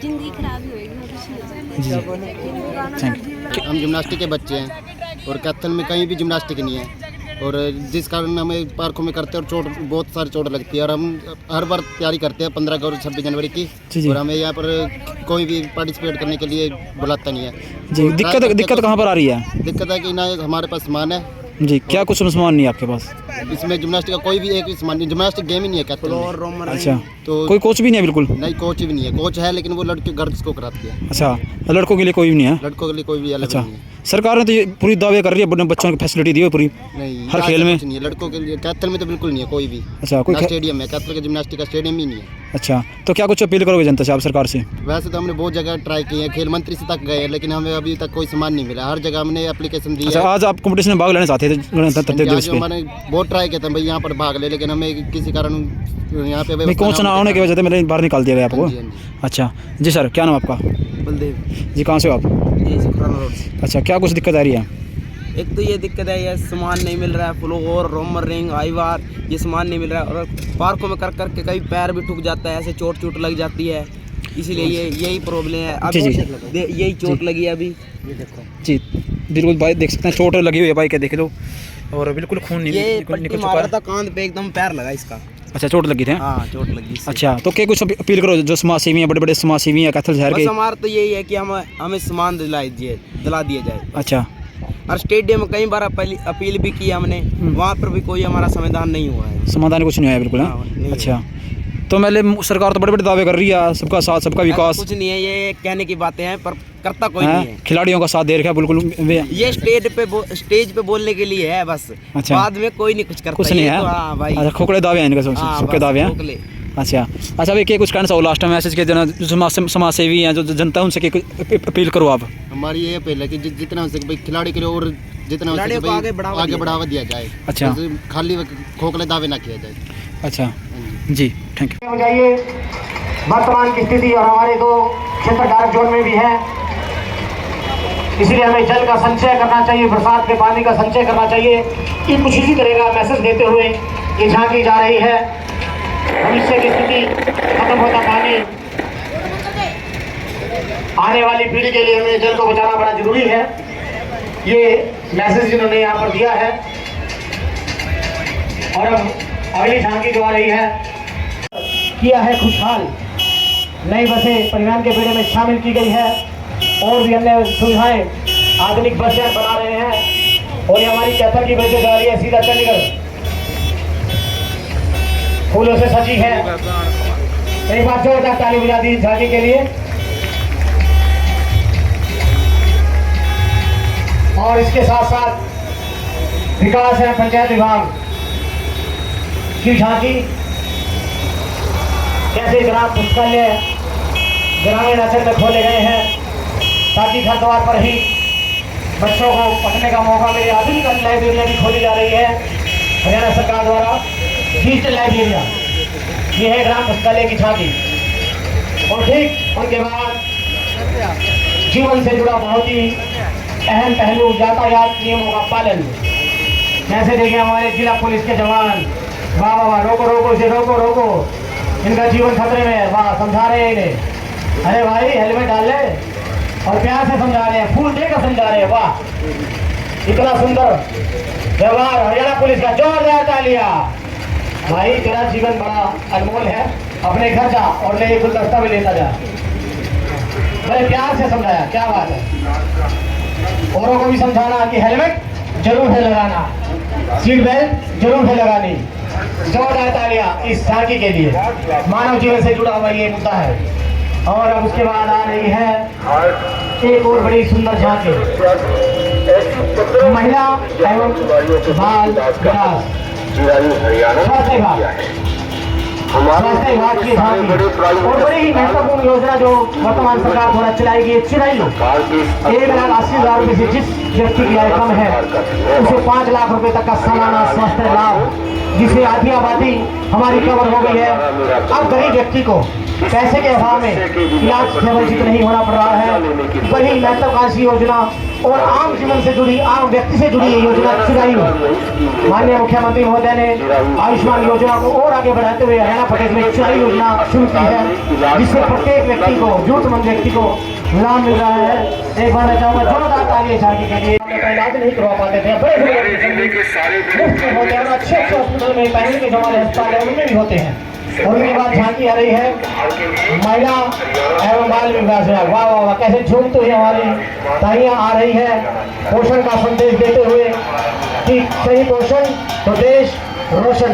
ज़िंदगी खराब ही होएगी और कुछ नहीं हो सकता। जी, थैंक यू। हम जिम्नास्टिक के बच्चे हैं और कैथल में कहीं भी जिम्नास्टिक नहीं है, और जिस कारण हमें पार्कों में करते हैं और चोट, बहुत सारी चोट लगती है। और हम हर बार तैयारी करते हैं 15 और 26 जनवरी की, जी, जी। और हमें यहाँ पर कोई भी पार्टिसिपेट करने के लिए बुलाता नहीं है। जी, दिक्कत कहाँ पर आ रही है? दिक्कत है कि ना हमारे पास सामान है, जी, क्या कुछ सामान नहीं है आपके पास? इसमें जिम्नास्टिक का कोई भी एक भी सामान नहीं, जिम्नास्टिक गेम ही नहीं है कैथल में। अच्छा, तो कोई कोच भी नहीं है बिल्कुल? नहीं, कोच भी नहीं है। कोच है लेकिन वो लड़के गर्ल्स को कराती है, अच्छा, लड़कों के लिए कोई भी नहीं है? लड़कों के लिए कोई भी अलग अच्छा, नहीं है। सरकार ने तो ये पूरी दावे कर रही है, बच्चों की फैसिलिटी दी है पूरी नहीं, हर यहाँ खेल से में? कुछ नहीं है लड़कों के लिए। कैथल में तो बिल्कुल नहीं है कोई भी। अच्छा, कोई ना स्टेडियम है कैथल का, जिम्नास्टिक का स्टेडियम ही नहीं है। अच्छा, तो क्या कुछ अपील करोगे जनता से आप सरकार से? वैसे तो हमने बहुत जगह ट्राई की है, खेल मंत्री से तक गए हैं, लेकिन हमें अभी तक कोई सामान नहीं मिला। हर जगह हमने एप्लीकेशन दी अच्छा, है। आज आप कंपटीशन में भाग लेना चाहते थे गणतंत्र आज दिवस पे? हमारे बहुत ट्राई किया था भाई यहाँ पर भाग ले, लेकिन हमें किसी कारण यहाँ पे नहीं, व्यवस्था कोच ना होने होने की के वजह से मैंने बाहर निकाल दिया गया आपको? हाँ जी, हाँ जी। अच्छा जी। सर, क्या नाम आपका? बलदेव जी, कहाँ से हो आप? ये सुखराना रोड से। अच्छा, क्या कुछ दिक्कत आ रही है? एक तो ये दिक्कत है, ये सामान नहीं मिल रहा है, फ्लोर, रोमर रिंग, आईवार, ये सामान नहीं मिल रहा है। और पार्कों में कर कर के कई पैर भी ठुक जाता है, ऐसे चोट लग जाती है। इसीलिए यही प्रॉब्लम है अब। जी, जी। यही चोट लगी है अभी। जी बिल्कुल भाई, देख सकते हैं चोट लगी हुई है भाई, क्या देख लो, और बिल्कुल खून ये निकल पट्टी चुका मारा है। था कांध पे, एकदम पैर लगा इसका। अच्छा चोट लगी थी? हाँ चोट लगी इससे। अच्छा तो क्या कुछ अपील करो जो समाज सेवी हैं, बड़े बड़े समाज सेवी हैं कैथल शहर के? बस हमारा तो यही है कि हमें सामान दिला दिया जाए। अच्छा और स्टेडियम में कई बार अपील भी की हमने, वहाँ पर भी कोई हमारा समाधान नहीं हुआ है। समाधान कुछ नहीं आया बिल्कुल? हाँ, नहीं अच्छा तो मतलब सरकार तो बड़े बड़े दावे कर रही है, सबका साथ सबका विकास। कुछ नहीं है, ये कहने की बातें हैं पर करता कोई नहीं है। खिलाड़ियों का साथ दे रखा बिल्कुल ये स्टेज पे बोलने के लिए है बस। अच्छा। बाद में कोई नहीं कुछ करता। कुछ नहीं है? तो हाँ भाई। अच्छा खोखले दावे हैं इनके, सबके दावे हैं। अच्छा अच्छा भाई क्या कुछ कहना चाहो लास्ट में मैसेज के देना जो समाज सेवी हैं, जो जनता है उनसे अपील करो आप? हमारी ये अपील है कि जितना हो सके भाई खिलाड़ी के लिए और जितना हो सके खिलाड़ियों को भाई आगे बढ़ावा दिया जाए। अच्छा खाली खोखले दावे ना किया जाए। अच्छा जी थैंक यू। हो जाइए, वर्तमान की स्थिति और हमारे दो क्षेत्र डार्क जोन में भी है, इसलिए हमें जल का संचय करना चाहिए, बरसात के पानी का संचय करना चाहिए। ये कुछ इसी तरह का मैसेज देते हुए ये झांकी जा रही है। भविष्य की स्थिति, खत्म होता पानी, आने वाली पीढ़ी के लिए हमें जल को बचाना बड़ा जरूरी है। ये मैसेज जिन्होंने यहाँ पर दिया है। और अब अगली झांकी जो आ रही है, किया है खुशहाल, नई बसें परिवहन के बेड़े में शामिल की गई है और भी अन्य सुविधाएं आधुनिक बस स्टैंड बना रहे हैं। और ये हमारी कैथल की बसें जा रही है सीधा चंडीगढ़, फूलों से सजी है। एक बार जोरदार ताली बजा दी झांकी के लिए। और इसके साथ साथ विकास एवं पंचायत विभाग की झांकी, कैसे ग्राम पुस्तकालय ग्रामीण अंचल में खोले गए हैं ताकि घर द्वार पर ही बच्चों को पढ़ने का मौका मिले। आधुनिक लाइब्रेरियाँ भी खोली जा रही है हरियाणा सरकार द्वारा, डिजिटल लाइब्रेरियाँ। ये है ग्राम पुस्तकालय की झांकी। और ठीक उनके बाद जीवन से जुड़ा बहुत ही अहम पहलू, यातायात नियमों का पालन। जैसे देखिए हमारे जिला पुलिस के जवान, वाह वाह वाह, रोको रोको इसे, रोको रोको, इनका जीवन खतरे में है, वाह समझा रहे हैं इन्हें। अरे भाई हेलमेट डाल ले, और प्यार से समझा रहे हैं, फूल देकर समझा रहे हैं। वाह इतना सुंदर व्यवहार हरियाणा पुलिस का, जोरदार तालियां। भाई तेरा जीवन बड़ा अनमोल है, अपने घर जा और ले गुलदस्ता भी लेता जा। बड़े प्यार से समझाया, क्या बात है। औरों को भी समझाना कि हेलमेट जरूर है लगाना, सीट बेल्ट जरूर है लगानी। जोरदार तालियां इस झांकी के लिए। मानव जीवन से जुड़ा हुआ ये मुद्दा है। और अब उसके बाद आ रही है एक और बड़ी सुंदर झांकी, महिला एवं बाल विकास स्वास्थ्य विभाग, स्वास्थ्य विभाग की झांकी। और बड़ी ही महत्वपूर्ण योजना जो वर्तमान सरकार द्वारा चलाई गई, चिराई 1,80,000 रुपये से जिस व्यक्ति की आय कम है उसे 5 लाख रुपए तक का सालाना स्वास्थ्य लाभ, जिसे आधी आबादी हमारी कवर हो गई है। अब गरीब व्यक्ति को पैसे के अभाव में इलाज से वंचित नहीं होना पड़ रहा है। बड़ी महत्वाकांक्षी योजना और आम जीवन से जुड़ी, आम व्यक्ति से जुड़ी ये योजना चिराई। माननीय मुख्यमंत्री महोदय ने आयुष्मान योजना को और आगे बढ़ाते हुए हरियाणा प्रदेश में चिराई योजना शुरू की है, जिससे प्रत्येक व्यक्ति को, जरूरतमंद व्यक्ति को लाभ मिल रहा है। एक बार मैं चाहूँगा जोरदार तालियां झांकी के लिए। इलाज नहीं करवा पाते थे, बड़े मुफ्त में होते हैं, अच्छे अच्छे हॉस्पिटल में, पहले के जमाने अस्पताल उनमें भी होते हैं। और उनके बाद झांकी आ रही है महिला एवं बाल विकास विभाग। वाह वाह वाह, कैसे झूमते हुए हमारी ताइयां आ रही है, पोषण का संदेश देते हुए कि सही पोषण तो देश रोशन।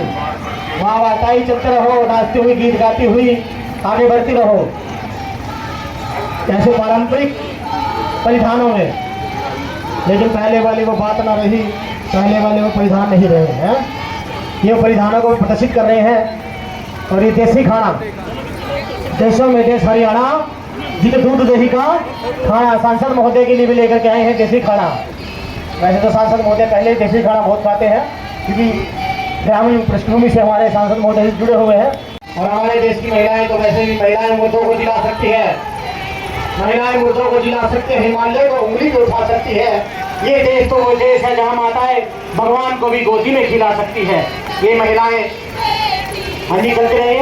वाह वाह, ताई चलते रहो, नाचती हुई, गीत गाती हुई आगे बढ़ती रहो। ऐसे पारंपरिक परिधानों में, लेकिन पहले वाली वो बात ना रही, पहले वाले वो परिधान नहीं रहे हैं। ये परिधानों को प्रदर्शित कर रहे हैं। और ये देसी खाना, देशों में देश हरियाणा जिसे दूध दही का खाना, सांसद महोदय के लिए भी लेकर के आए हैं देसी खाना। वैसे तो सांसद महोदय पहले देसी खाना बहुत खाते हैं, क्योंकि ग्रामीण पृष्ठभूमि से हमारे सांसद महोदय जुड़े हुए हैं। और हमारे देश की महिलाएं तो वैसे भी महिलाएं मुर्दों को जिला सकती है, महिलाएं मुर्दों को जिला सकते हैं, हिमालय को उंगली को उठा सकती है। ये देश तो वो देश है जहाँ माताएं भगवान को भी गोदी में खिला सकती है। ये महिलाएं हंडी करते रहे।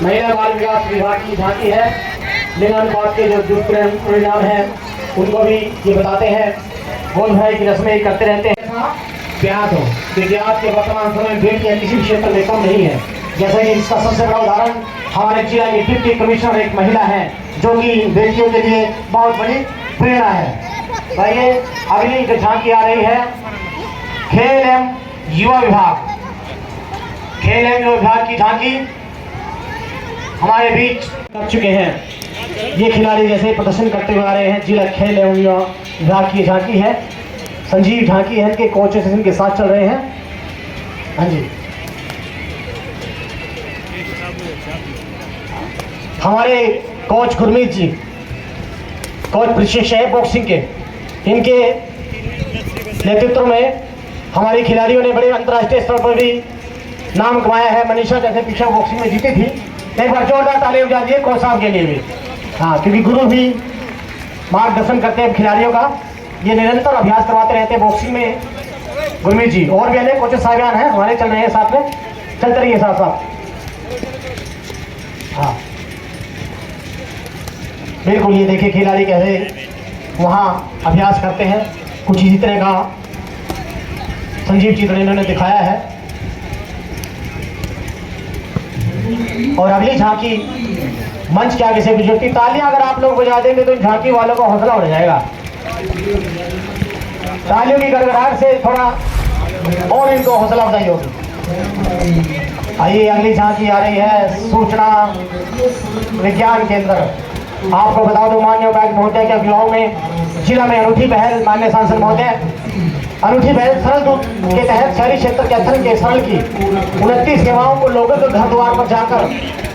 महिला बाल विकास विभाग की झांकी है। लिंगानुपात के जो दूसरे परिणाम हैं उनको भी ये बताते हैं। गोद भराई की रस्में करते रहते हैं। ब्याज हो, विज्ञान के वर्तमान समय में भेड़ किसी भी क्षेत्र में कम नहीं है। जैसे कि इसका सबसे बड़ा उदाहरण हमारे जिला की डिप्टी कमिश्नर एक महिला है जो कि बेटियों के लिए बहुत बड़ी प्रेरणा है। भाई अगली जो झांकी आ रही है खेल एवं युवा विभाग। खेल एवं युवा विभाग की झांकी हमारे बीच कर चुके हैं। ये खिलाड़ी जैसे प्रदर्शन करते हुए आ रहे हैं। जिला खेल एवं युवा विभाग की झांकी है। संजीव झांकी है, इनके कोचेस इनके साथ चल रहे हैं। हाँ जी, हमारे कोच गुरमीत जी, कोच प्रशिक्षक है बॉक्सिंग के, इनके नेतृत्व में हमारी खिलाड़ियों ने बड़े अंतर्राष्ट्रीय स्तर पर भी नाम कमाया है। मनीषा जैसे पीछे बॉक्सिंग में जीती थी। एक बार जोरदार ताली बजा दीजिए कोच साहब के लिए भी। हाँ, क्योंकि गुरु भी मार्गदर्शन करते हैं खिलाड़ियों का। ये निरंतर अभ्यास करवाते रहते हैं बॉक्सिंग में गुरमीत जी। और भी अनेक कोचेस साहबान हैं हमारे चल रहे हैं साथ में, चलते रहिए साथ साथ। हाँ बिल्कुल, ये देखिए खिलाड़ी कैसे वहाँ अभ्यास करते हैं। कुछ इसी तरह का संजीव चित्र इन्होंने दिखाया है। और अगली झांकी मंच के आगे से गुजरती। तालियां अगर आप लोग बजा देंगे तो झांकी वालों का हौसला बढ़ जाएगा। तालियों की गड़गड़ाहट से थोड़ा और इनको हौसला अफजाई होगी। आइए अगली झांकी आ रही है सूचना विज्ञान केंद्र। आपको बता दो माननीय उपायुक्त महोदय के अगुवाई में जिला में अनूठी पहल माननीय सांसद महोदय अनूठी पहल सरल दूत के तहत शहरी क्षेत्र के अथन के सरल की 29 सेवाओं को लोगों के घर द्वार पर जाकर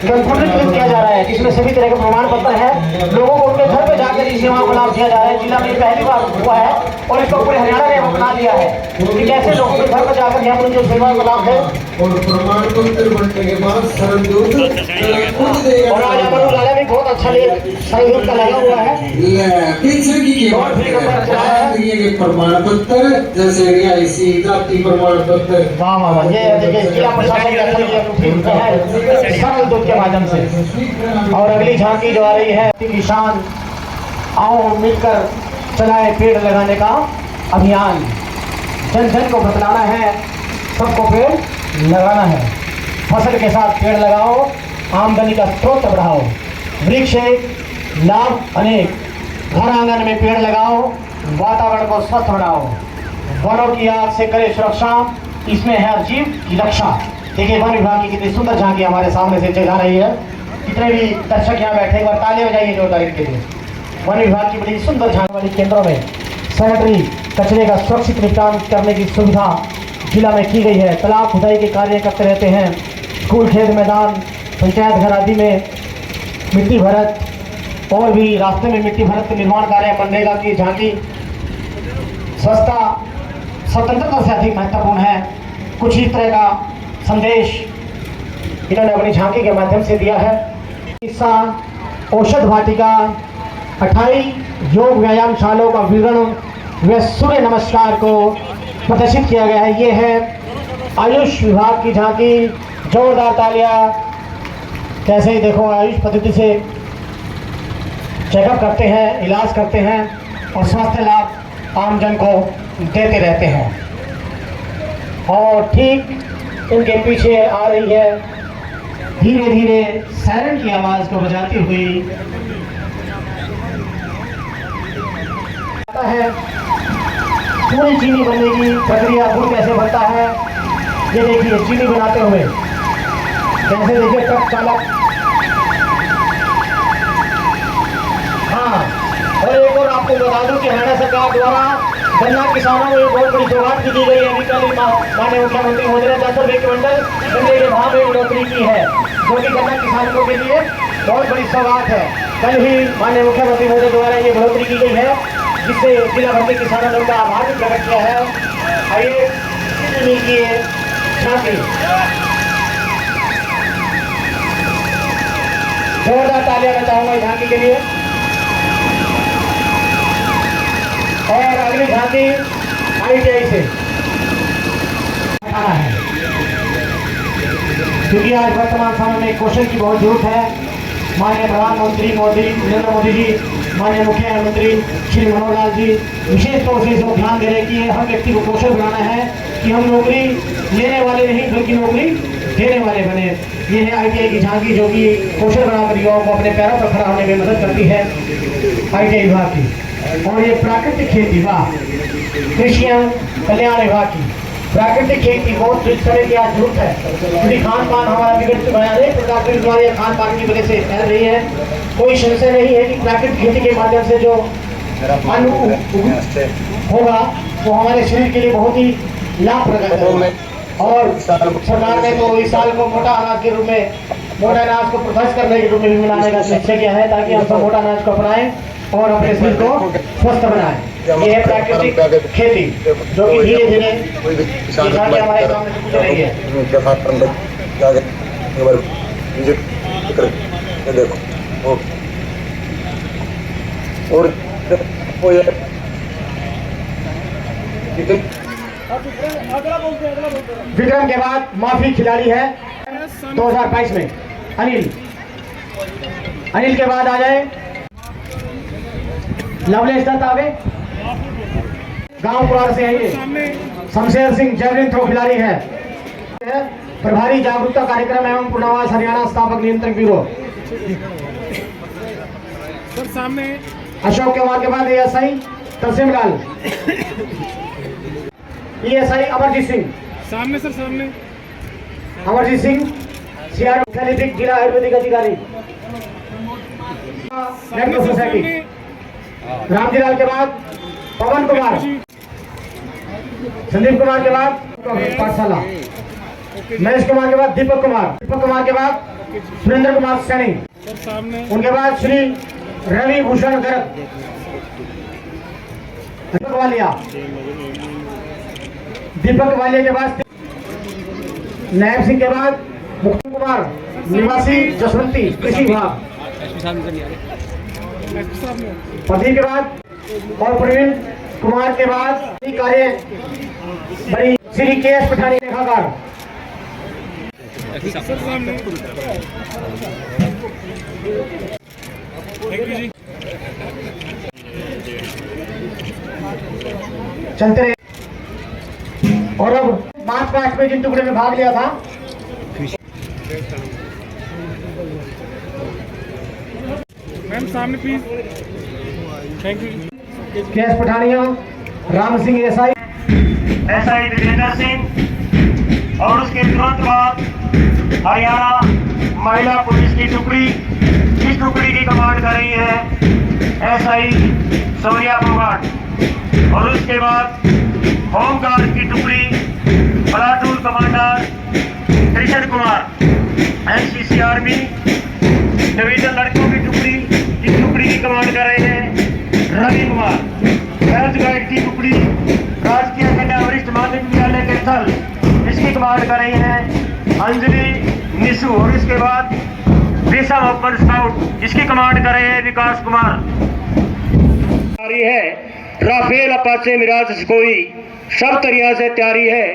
कंप्यूटरीकृत किया जा रहा है, जिसमें सभी तरह के प्रमाण पत्र है। लोगों को उनके घर पर जाकर इस सेवाओं को लाभ दिया जा रहा है। जिला में पहली बार हुआ है और इसको पूरे हरियाणा ने अपना लिया है कि कैसे लोगों के घर पर जाकर यहाँ पर जो सेवाओं का लाभ है। और प्रमाण पत्र बनने के बाद सरल दूत और आज अमर उजाला भी बहुत अच्छा सरल दूत का लगा हुआ है। प्रमाण पत्र जैसे रिहायशी जाति प्रमाण पत्र। वाह वाह वाह, ये देखिए जिला प्रशासन है सरल दूत के माध्यम से। और अगली झांकी जो आ रही है किसान आओ मिलकर चलाए पेड़ लगाने का अभियान। जन जन को बतलाना है, सबको पेड़ लगाना है। फसल के साथ पेड़ लगाओ, आमदनी का स्रोत बढ़ाओ। वृक्ष लाभ अनेक। घर आंगन में पेड़ लगाओ, वातावरण को स्वस्थ बनाओ। वनों की आग से करे सुरक्षा, इसमें है हर जीव की रक्षा। देखिए वन विभाग की कितनी सुंदर झांकी हमारे सामने से जा रही है। जितने भी दर्शक यहाँ बैठे एक बार तालियां बजाइए जोरदार के लिए। वन विभाग की बड़ी सुंदर झांकी वाली केंद्रों में सैनिटरी कचरे का सुरक्षित निपटान करने की सुविधा जिला में की गई है। तालाब खुदाई के कार्य करते रहते हैं। स्कूल खेत मैदान पंचायत घर आदि में मिट्टी भरत और भी रास्ते में मिट्टी भरत के निर्माण कार्य मनरेगा की झांकी। स्वच्छता स्वतंत्रता से अधिक महत्वपूर्ण है। कुछ इस तरह का संदेश इन्होंने अपनी झांकी के माध्यम से दिया है। हिस्सा औषध वाटिका 28 योग व्यायामशालाओं का विवरण व सूर्य नमस्कार को प्रदर्शित किया गया है। ये है आयुष विभाग की झांकी। जोरदार तालियां। कैसे ही देखो आयुष पद्धति से चेकअप करते हैं, इलाज करते हैं और स्वास्थ्य लाभ आमजन को देते रहते हैं। और ठीक उनके पीछे आ रही है धीरे धीरे सायरन की आवाज़ को बजाती हुई है। पूरी चीनी बनने की प्रक्रिया गुड़ कैसे बनता है ये देखिए। चीनी बनाते हुए कैसे देखिए ट्रक चालक। हाँ, और एक और आपको बता दूं कि हरियाणा सरकार द्वारा गन्ना किसानों को एक बहुत बड़ी सौगात दी गई है। अभी कल माननीय मुख्यमंत्री महोदय ने 10 रुपये क्विंटल गन्ने के भाव में बढ़ोतरी की है, जो कि गन्ना किसानों के लिए बहुत बड़ी सौगात है। कल ही माननीय मुख्यमंत्री महोदय द्वारा ये बढ़ोतरी की गई है, जिससे जिला भर के किसानों ने उनका आभार भी प्रकट किया है। आइए की झांकी जोरदार तालियां मैं चाहूंगा झांकी के लिए। और अगली झांकी ITI से आना है। क्योंकि आज वर्तमान समय में कौशल की बहुत जरूरत है। माननीय प्रधानमंत्री नरेंद्र मोदी जी, माननीय मुख्यमंत्री श्री मनोहर लाल जी विशेष तौर से इस पर ध्यान दे रहे हैं कि हर व्यक्ति को कौशल बनाना है कि हम नौकरी लेने वाले नहीं बल्कि नौकरी देने वाले बने। ये है ITI की झांकी जो कि कौशल बनाकर युवाओं को अपने पैरों पर खड़ा होने में मदद करती है ITI विभाग की। और ये प्राकृतिक खेती वाह कृषि एवं कल्याण विभाग की प्राकृतिक खेती बहुत समय की आज जरूरत है, क्योंकि खान पान हमारा बिगड़ चुका है। अनेक प्रकार की बीमारियां खान पान की वजह से फैल रही है। कोई संशय नहीं है कि प्राकृतिक खेती के माध्यम से जो अन्न होगा वो हमारे शरीर के लिए बहुत ही लाभप्रद है। और सरकार ने तो इस साल को मोटा अनाज के रूप में, मोटा अनाज को प्रोसेस करने के रूप में भी मनाने का निश्चय किया है, ताकि हम सब मोटा अनाज को अपनाएं और अपने शरीर को स्वस्थ बनाएं। ये है प्राकृतिक खेती जो कि धीरे धीरे किसान हमारे सामने से गुजर रही है। विक्रम के बाद माफी खिलाड़ी है 2022 में अनिल के बाद आ जाए लवलेश दत्त आगे गांव पुरार से आइए। शमशेर सिंह जैवलिन थ्रो खिलाड़ी है। प्रभारी जागरूकता कार्यक्रम एवं पूर्णावास हरियाणा स्थापक नियंत्रक ब्यूरो। सामने अशोक कुमार के बाद ASI तसीम लाल, ESI अमरजीत सिंह सामने सर सामने अमरजीत सिंह CR जिला आयुर्वेदिक अधिकारी सोसाइटी। रामजीलाल के बाद पवन कुमार, संदीप कुमार के बाद पाठशाला, महेश कुमार के बाद दीपक कुमार के बाद सुरेंद्र कुमार सैनी, उनके बाद श्री रवि भूषण गर्ग, दीपक वालिया के बाद नायब सिंह के बाद मुक्ति कुमार निवासी जसवंती कृषि विभाग, प्रदीप के बाद और प्रवीण कुमार के बाद कार्य बड़ी श्री KS पठानी लेखाकार। चलते रहे। और अब मार्च में जिन टुकड़े में भाग लिया था मैम सामने please. Thank you. KS Pathania, Ram Singh SI Vijendra Singh और उसके तुरंत बाद हरियाणा महिला पुलिस की टुकड़ी, इस टुकड़ी की कमांड कर रही है SI सोनिया फोगाट। और उसके बाद होमगार्ड की टुकड़ी platoon commander Krishna Kumar NCC army division लड़कों की टुकड़ी, इस टुकड़ी की कमांड कर रहे हैं रवि कुमार। गर्ल्स गाइड की टुकड़ी राजकीय कन्या वरिष्ठ माध्यमिक विद्यालय के स्थल, इसकी कमांड कर रहे हैं अंजलि निशु। और इसके बाद विषम ओपन स्काउट, इसकी कमांड कर रहे हैं विकास कुमार। है राफेल अपाचे मिराज सुखोई सब तरिया से तैयारी है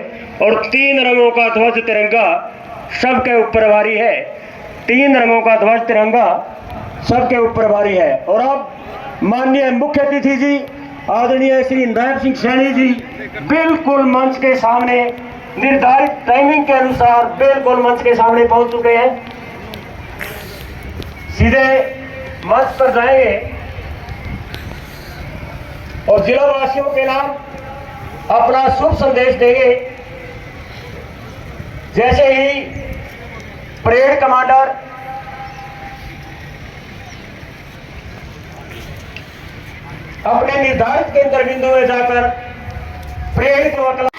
और 3 रंगों का ध्वज तिरंगा सबके ऊपर भारी है। 3 रंगों का ध्वज तिरंगा सबके ऊपर भारी है। और अब माननीय मुख्य अतिथि जी आदरणीय श्री नायब सिंह सैनी जी बिल्कुल मंच के सामने निर्धारित टाइमिंग के अनुसार बिल्कुल मंच के सामने पहुंच चुके हैं। सीधे मंच पर जाएंगे और जिला वासियों के नाम अपना शुभ संदेश देंगे। जैसे ही परेड कमांडर अपने निर्धारित केंद्र बिंदु में जाकर परेड को अकला।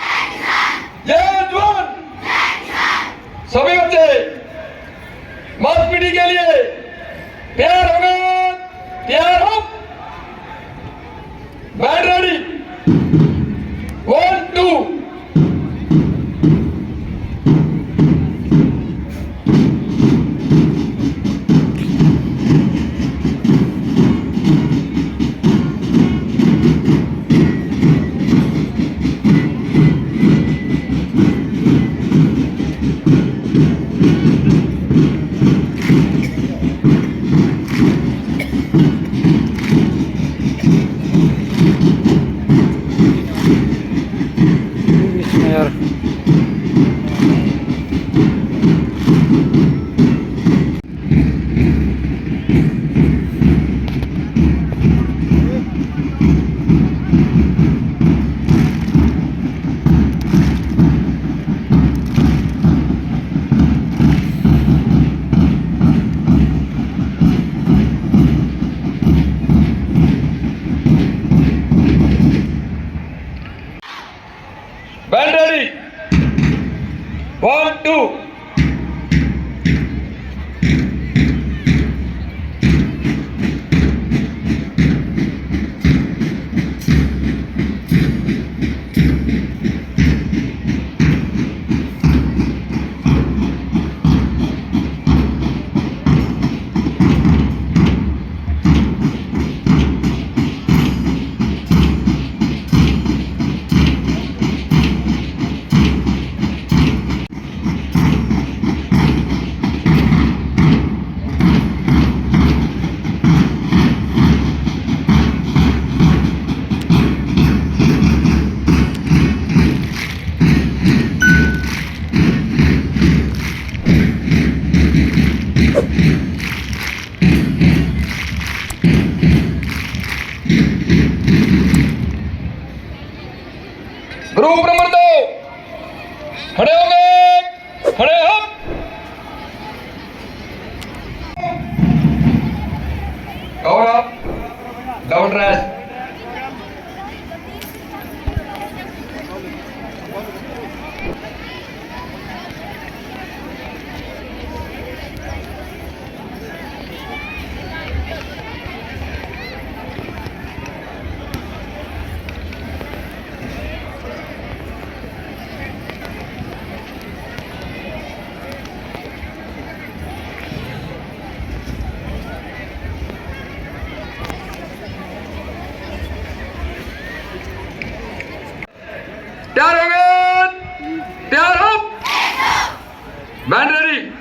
जय जवान, सभी बच्चे मास पीढ़ी के लिए तैयार हो गए, तैयार हो, बैठ रेडी, 1 2। शुरू। ग्रुप नंबर 2 खड़े हो गए, खड़े हो। Cover up, double dress. तैयार हो गए, तैयार हो, बैंड रेडी।